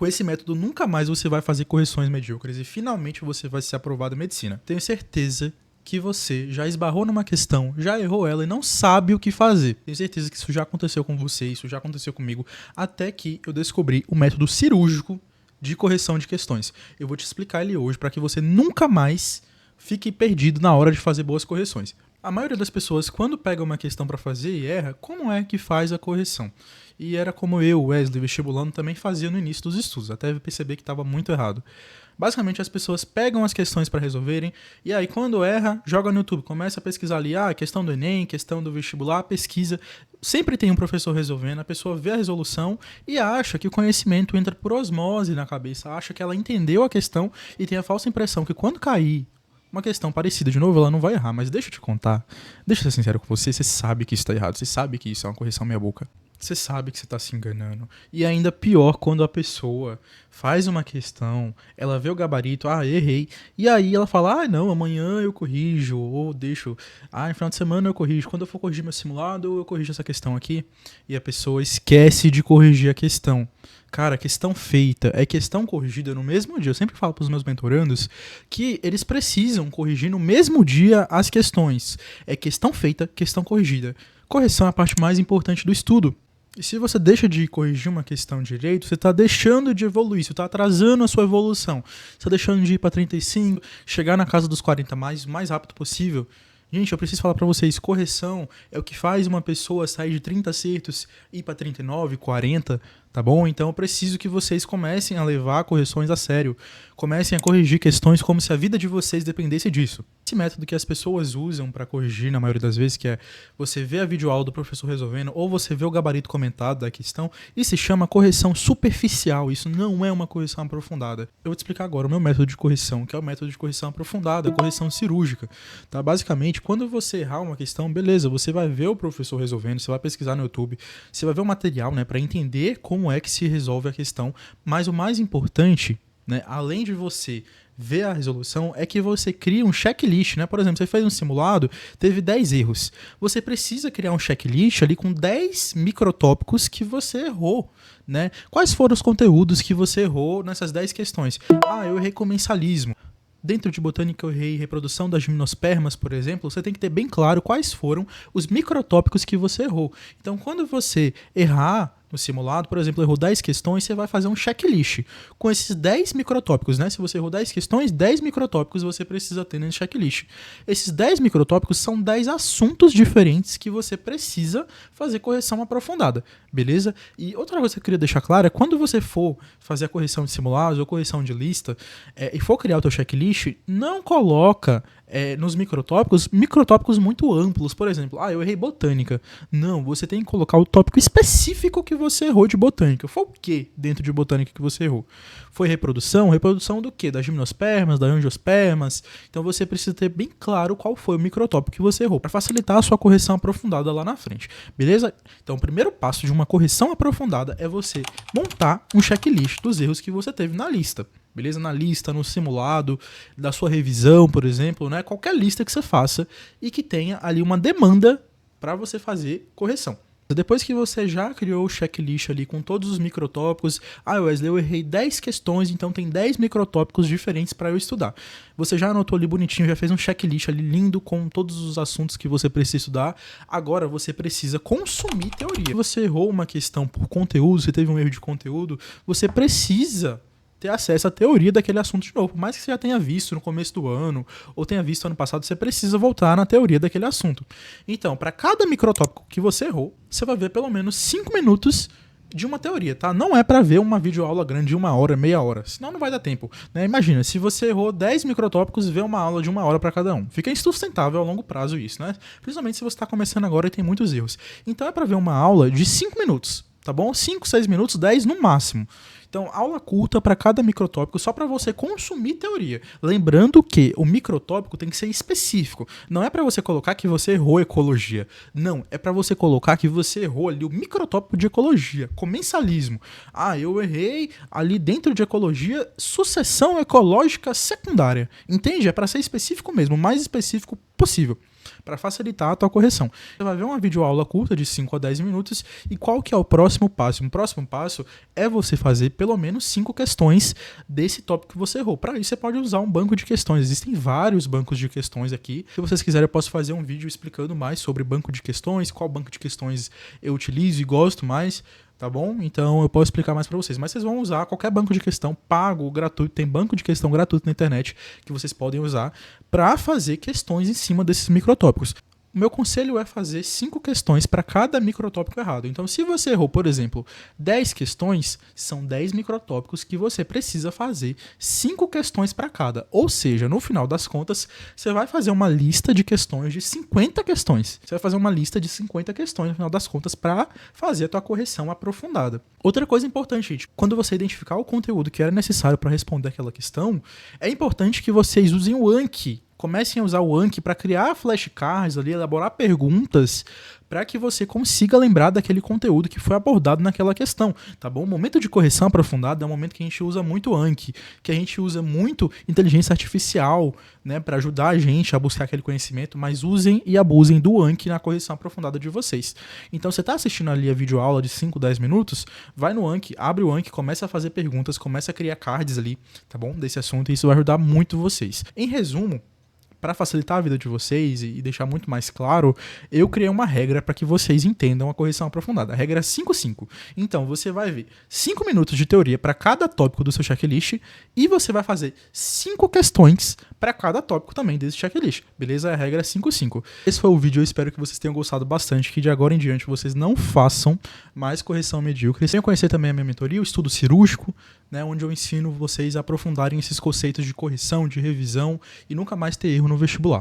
Com esse método, nunca mais você vai fazer correções medíocres e finalmente você vai ser aprovado em medicina. Tenho certeza que você já esbarrou numa questão, já errou ela e não sabe o que fazer. Tenho certeza que isso já aconteceu com você, isso já aconteceu comigo, até que eu descobri o método cirúrgico de correção de questões. Eu vou te explicar ele hoje para que você nunca mais fique perdido na hora de fazer boas correções. A maioria das pessoas, quando pega uma questão para fazer e erra, como é que faz a correção? E era como eu, Wesley, vestibulando, também fazia no início dos estudos, até perceber que estava muito errado. Basicamente, as pessoas pegam as questões para resolverem, e aí quando erra, joga no YouTube, começa a pesquisar ali, questão do Enem, questão do vestibular, pesquisa. Sempre tem um professor resolvendo, a pessoa vê a resolução e acha que o conhecimento entra por osmose na cabeça, acha que ela entendeu a questão e tem a falsa impressão que quando cair uma questão parecida de novo, ela não vai errar. Mas deixa eu te contar, deixa eu ser sincero com você, você sabe que isso está errado, você sabe que isso é uma correção meia boca. Você sabe que você está se enganando. E ainda pior quando a pessoa faz uma questão, ela vê o gabarito, errei. E aí ela fala, não, amanhã eu corrijo, ou deixo, no final de semana eu corrijo. Quando eu for corrigir meu simulado, eu corrijo essa questão aqui. E a pessoa esquece de corrigir a questão. Cara, questão feita é questão corrigida no mesmo dia. Eu sempre falo para os meus mentorandos que eles precisam corrigir no mesmo dia as questões. É questão feita, questão corrigida. Correção é a parte mais importante do estudo. E se você deixa de corrigir uma questão direito, você está deixando de evoluir, você está atrasando a sua evolução. Você está deixando de ir para 35, chegar na casa dos 40 o mais rápido possível. Gente, eu preciso falar para vocês, correção é o que faz uma pessoa sair de 30 acertos e ir para 39, 40, tá bom? Então eu preciso que vocês comecem a levar correções a sério. Comecem a corrigir questões como se a vida de vocês dependesse disso. Esse método que as pessoas usam para corrigir, na maioria das vezes, que é você vê a videoaula do professor resolvendo ou você vê o gabarito comentado da questão, isso se chama correção superficial. Isso não é uma correção aprofundada. Eu vou te explicar agora o meu método de correção, que é o método de correção aprofundada, a correção cirúrgica. Tá? Basicamente, quando você errar uma questão, beleza, você vai ver o professor resolvendo, você vai pesquisar no YouTube, você vai ver o material, né, para entender como é que se resolve a questão, mas o mais importante, né, além de você ver a resolução, é que você cria um checklist, né? Por exemplo, você fez um simulado, teve 10 erros. Você precisa criar um checklist ali com 10 microtópicos que você errou, né? Quais foram os conteúdos que você errou nessas 10 questões? Eu errei comensalismo. Dentro de botânica, eu errei reprodução das gimnospermas, por exemplo. Você tem que ter bem claro quais foram os microtópicos que você errou. Então, quando você errar no simulado, por exemplo, errou 10 questões, você vai fazer um checklist com esses 10 microtópicos, né? Se você errou 10 questões, 10 microtópicos você precisa ter nesse checklist. Esses 10 microtópicos são 10 assuntos diferentes que você precisa fazer correção aprofundada, beleza? E outra coisa que eu queria deixar clara é quando você for fazer a correção de simulados ou correção de lista e for criar o teu checklist, não coloca nos microtópicos muito amplos. Por exemplo, eu errei botânica. Não, você tem que colocar o tópico específico que você errou de botânica. Foi o que dentro de botânica que você errou? Foi reprodução? Reprodução do quê? Das gimnospermas, das angiospermas? Então você precisa ter bem claro qual foi o microtópico que você errou, para facilitar a sua correção aprofundada lá na frente. Beleza? Então o primeiro passo de uma correção aprofundada é você montar um checklist dos erros que você teve na lista. Beleza? Na lista, no simulado, da sua revisão, por exemplo, né? Qualquer lista que você faça e que tenha ali uma demanda para você fazer correção. Depois que você já criou o checklist ali com todos os microtópicos, Wesley, eu errei 10 questões, então tem 10 microtópicos diferentes para eu estudar. Você já anotou ali bonitinho, já fez um checklist ali lindo com todos os assuntos que você precisa estudar. Agora você precisa consumir teoria. Se você errou uma questão por conteúdo, você teve um erro de conteúdo, você precisa ter acesso à teoria daquele assunto de novo. Por mais que você já tenha visto no começo do ano, ou tenha visto ano passado, você precisa voltar na teoria daquele assunto. Então, para cada microtópico que você errou, você vai ver pelo menos 5 minutos de uma teoria, tá? Não é para ver uma videoaula grande de 1 hora, meia hora, senão não vai dar tempo, né? Imagina, se você errou 10 microtópicos, vê uma aula de 1 hora para cada um. Fica insustentável a longo prazo isso, né? Principalmente se você está começando agora e tem muitos erros. Então é para ver uma aula de 5 minutos, tá bom? 5, 6 minutos, 10 no máximo. Então, aula curta para cada microtópico, só para você consumir teoria. Lembrando que o microtópico tem que ser específico. Não é para você colocar que você errou ecologia. Não, é para você colocar que você errou ali o microtópico de ecologia, comensalismo. Eu errei ali dentro de ecologia, sucessão ecológica secundária. Entende? É para ser específico mesmo, o mais específico possível. para facilitar a tua correção. Você vai ver uma videoaula curta de 5 a 10 minutos e qual que é o próximo passo? O próximo passo é você fazer pelo menos 5 questões desse tópico que você errou. Para isso você pode usar um banco de questões. Existem vários bancos de questões aqui. Se vocês quiserem eu posso fazer um vídeo explicando mais sobre banco de questões, qual banco de questões eu utilizo e gosto mais. Tá bom? Então eu posso explicar mais para vocês. Mas vocês vão usar qualquer banco de questão pago, gratuito. Tem banco de questão gratuito na internet que vocês podem usar para fazer questões em cima desses microtópicos. O meu conselho é fazer 5 questões para cada microtópico errado. Então, se você errou, por exemplo, 10 questões, são 10 microtópicos que você precisa fazer 5 questões para cada. Ou seja, no final das contas, você vai fazer uma lista de questões de 50 questões. Você vai fazer uma lista de 50 questões, no final das contas, para fazer a tua correção aprofundada. Outra coisa importante, gente, quando você identificar o conteúdo que era necessário para responder aquela questão, é importante que vocês usem o Anki. Comecem a usar o Anki para criar flashcards ali, elaborar perguntas para que você consiga lembrar daquele conteúdo que foi abordado naquela questão, tá bom? O momento de correção aprofundada é um momento que a gente usa muito Anki, que a gente usa muito inteligência artificial, né, para ajudar a gente a buscar aquele conhecimento, mas usem e abusem do Anki na correção aprofundada de vocês. Então você está assistindo ali a videoaula de 5, 10 minutos, vai no Anki, abre o Anki, começa a fazer perguntas, começa a criar cards ali, tá bom? Desse assunto, e isso vai ajudar muito vocês. Em resumo, para facilitar a vida de vocês e deixar muito mais claro, eu criei uma regra para que vocês entendam a correção aprofundada. A regra é 5-5. Então, você vai ver 5 minutos de teoria para cada tópico do seu checklist e você vai fazer 5 questões para cada tópico também desse checklist. Beleza? A regra é 5-5. Esse foi o vídeo, eu espero que vocês tenham gostado bastante, que de agora em diante vocês não façam mais correção medíocre. Venham conhecer também a minha mentoria, o estudo cirúrgico, né, onde eu ensino vocês a aprofundarem esses conceitos de correção, de revisão e nunca mais ter erro no vestibular.